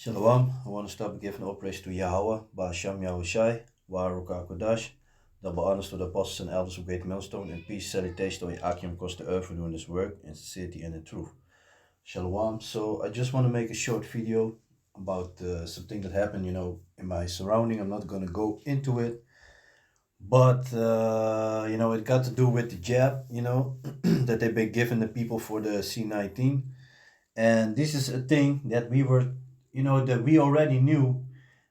Shalom. I want to start by giving all praise to Yahawah, bahasham Yahawashi, Waruka Kodash. Double honors to the apostles and elders of Great Millstone, and peace, salutation to Akim across the earth for doing this work in sincerity and in truth. Shalom. So I just want to make a short video about something that happened, in my surrounding. I'm not going to go into it, but it got to do with the jab, that they've been giving the people for the C-19. And this is a thing that we already knew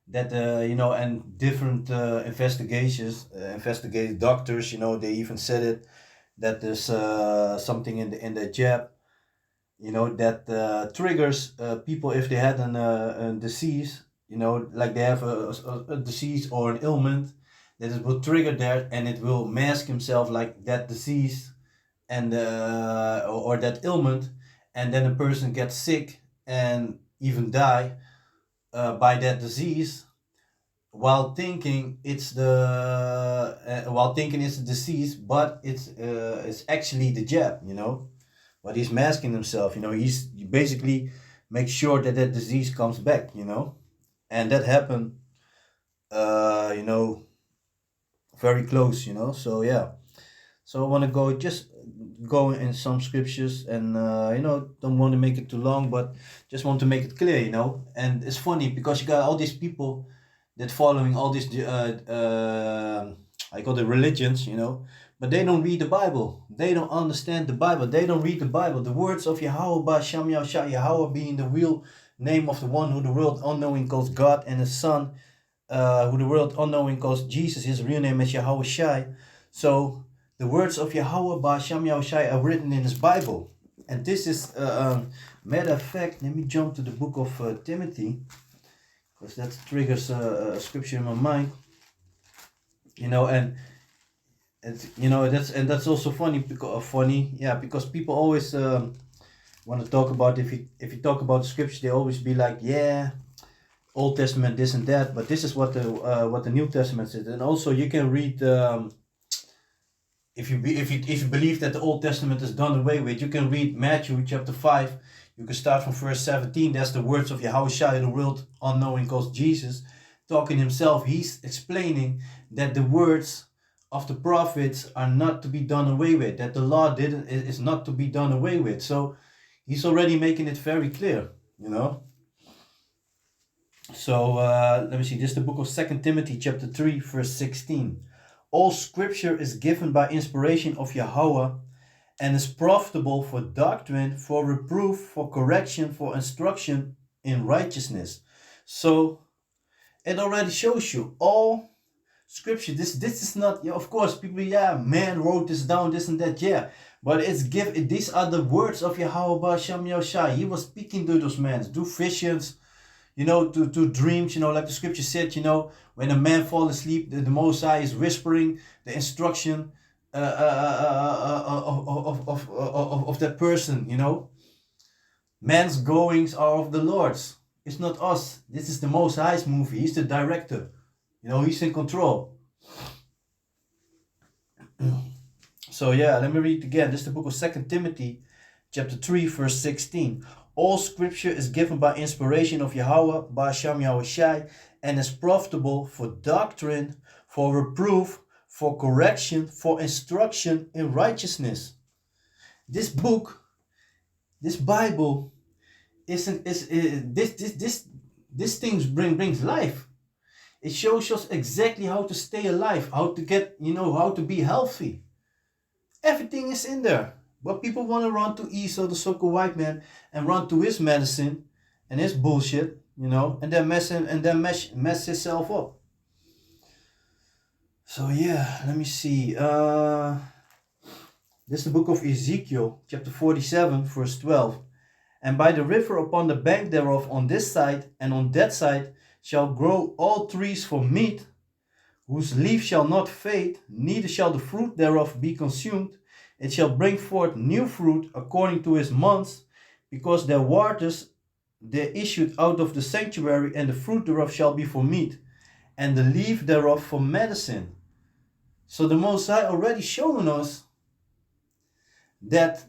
that, and different investigative doctors, they even said it, that there's something in the jab, that triggers people if they had a disease, like they have a disease or an ailment, that it will trigger that and it will mask himself like that disease and or that ailment, and then a person gets sick and even die by that disease while thinking it's the disease, but it's actually the jab, but he's masking himself, he's he basically makes sure that that disease comes back, and that happened, you know very close, so yeah. So I want to go in some scriptures, and don't want to make it too long, but just want to make it clear, and it's funny because you got all these people that following all these I call it religions, but they don't read the Bible. They don't understand the Bible. They don't read the Bible. The words of Yahawah, bahasham Yahawah being the real name of the one who the world unknowing calls God, and his son, who the world unknowing calls Jesus. His real name is Yahawashi. So the words of Yahawah, bahasham Yahawashi, are written in his Bible. And this is, matter of fact, let me jump to the book of Timothy, because that triggers a scripture in my mind. That's also funny because people always want to talk about, if you talk about the scripture, they always be like, yeah, Old Testament this and that, but this is what the New Testament says. And also you can read, if you believe that the Old Testament is done away with, you can read Matthew chapter 5. You can start from verse 17. That's the words of Yahawashi, the world unknowing calls Jesus, talking himself. He's explaining that the words of the prophets are not to be done away with, that the law is not to be done away with. So he's already making it very clear, So let me see. This is the book of 2 Timothy chapter 3 verse 16. All scripture is given by inspiration of Yahawah and is profitable for doctrine, for reproof, for correction, for instruction in righteousness. So it already shows you all scripture. This is not, of course, people, man wrote this down, this and that, but these are the words of Yahawah, bahasham Yahawashi. He was speaking to those men, do visions, to dreams, like the scripture said, when a man falls asleep, the Most High is whispering the instruction of that person, Man's goings are of the Lord's. It's not us. This is the Most High's movie. He's the director. He's in control. So let me read again. This is the book of 2 Timothy chapter 3 verse 16. All scripture is given by inspiration of Yahawah, bahasham Yahawashi, and is profitable for doctrine, for reproof, for correction, for instruction in righteousness. This book, this Bible, this thing brings life. It shows us exactly how to stay alive, how to get, how to be healthy. Everything is in there. But people want to run to Esau, the so-called white man, and run to his medicine and his bullshit, and then mess himself up. So let me see. This is the book of Ezekiel, chapter 47, verse 12. And by the river upon the bank thereof, on this side and on that side, shall grow all trees for meat, whose leaf shall not fade, neither shall the fruit thereof be consumed. It shall bring forth new fruit according to his months, because their waters they issued out of the sanctuary, and the fruit thereof shall be for meat, and the leaf thereof for medicine. So the Most High already showing us that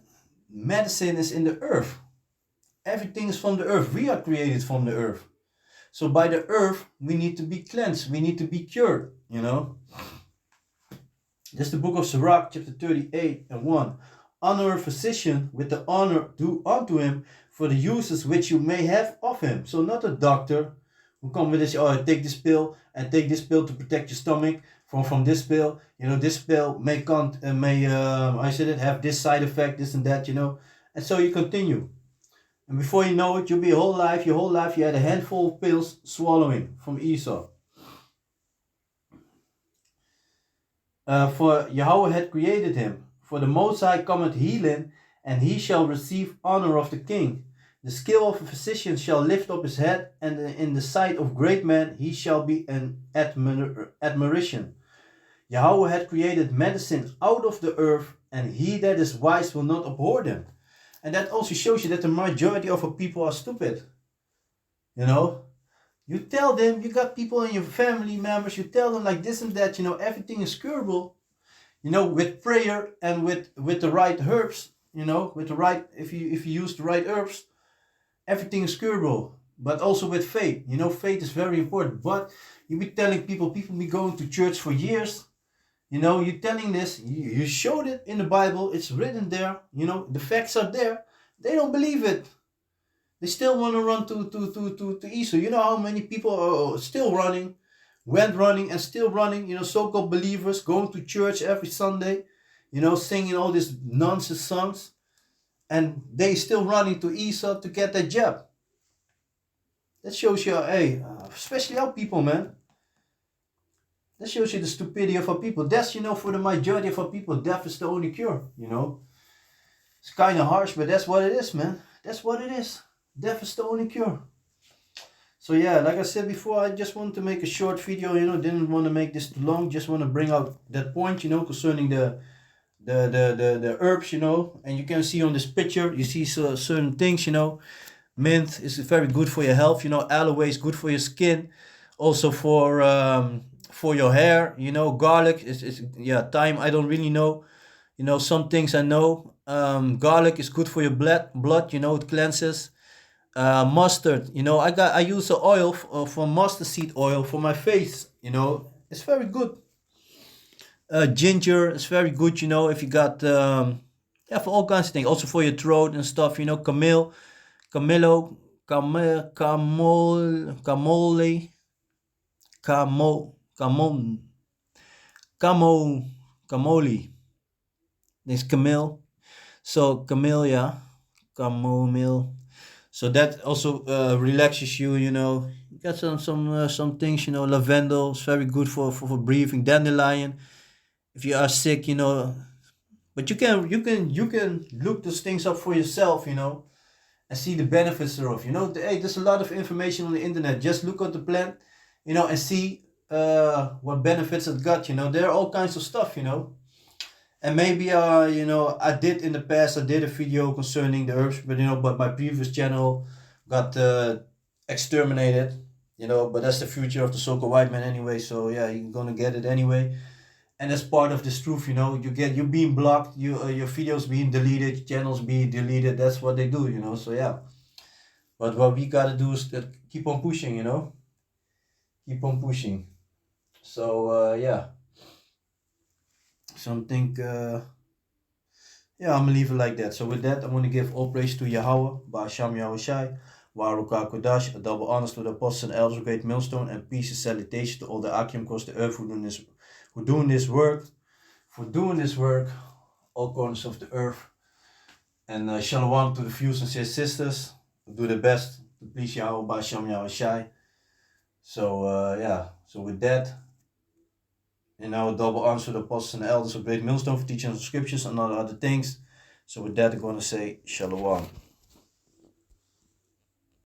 medicine is in the earth. Everything is from the earth. We are created from the earth. So by the earth, we need to be cleansed. We need to be cured, you know. This is the book of Sirach, chapter 38 and 1. Honor a physician with the honor due unto him for the uses which you may have of him. So not a doctor who come with this, oh, take this pill and take this pill to protect your stomach from this pill. You know, this pill may I said it, have this side effect, this and that, you know. And so you continue. And before you know it, you'll be your whole life you had a handful of pills swallowing from Esau. For Yahawah had created him. For the Most High cometh healing, and he shall receive honor of the king. The skill of a physician shall lift up his head, and in the sight of great men he shall be an admiration. Yahawah had created medicine out of the earth, and he that is wise will not abhor them. And that also shows you that the majority of our people are stupid. You know? You tell them, you got people in your family members, you tell them like this and that, you know, everything is curable. You know, with prayer and with the right herbs, you know, with the right, if you use the right herbs, everything is curable. But also with faith, you know, faith is very important. But you be telling people be going to church for years, you know, you're telling this, you showed it in the Bible, it's written there, you know, the facts are there. They don't believe it. They still want to run to Esau. You know how many people are still running, went running and still running, you know, so-called believers going to church every Sunday, you know, singing all these nonsense songs, and they still running to Esau to get that jab. That shows you, hey, especially our people, man. That shows you the stupidity of our people. That's, you know, for the majority of our people, death is the only cure, you know. It's kind of harsh, but that's what it is, man. That's what it is. Death is the only cure. So yeah, like I said before, I just wanted to make a short video, you know, didn't want to make this too long, just want to bring out that point, you know, concerning the herbs, you know, and you can see on this picture, you see certain things, you know. Mint is very good for your health, you know. Aloe is good for your skin, also for your hair, you know. Garlic is yeah, thyme, I don't really know, you know, some things I know. Garlic is good for your blood, you know, it cleanses. Mustard, you know, I use the oil for mustard seed oil for my face, you know, it's very good. Ginger is very good, you know, if you got yeah, for all kinds of things, also for your throat and stuff, you know. Camillo, camole, camole. There's camille. So camellia, chamomile. So that also relaxes you, you know. You got some things, you know. Lavendel is very good for breathing. Dandelion, if you are sick, you know. But you can look those things up for yourself, you know, and see the benefits thereof. You know, hey, there's a lot of information on the internet. Just look at the plant, you know, and see what benefits it got. You know, there are all kinds of stuff, you know. And maybe you know, I did in the past, I did a video concerning the herbs, but you know, but my previous channel got exterminated, you know. But that's the future of the so-called white man anyway. So yeah, you're gonna get it anyway. And that's part of this truth, you know. You're being blocked, your videos being deleted, your channels being deleted. That's what they do, you know. So yeah. But what we gotta do is keep on pushing, you know. Keep on pushing. So yeah. Something yeah, I'm gonna leave it like that. So with that, I'm gonna give all praise to Yahawah, bahasham Yahawashi, Waruka Kodash, a double honors to the apostles and elders of Great Millstone, and peace and salutation to all the Akim across the earth who doing this work, all corners of the earth. And shalom to the few sincere sisters who do their best to please Yahawah, bahasham Yahawashi. So yeah, so with that, you know, double answer the apostles and elders of Great Millstone for teaching of the scriptures and all other things. So with that, I'm going to say shalom.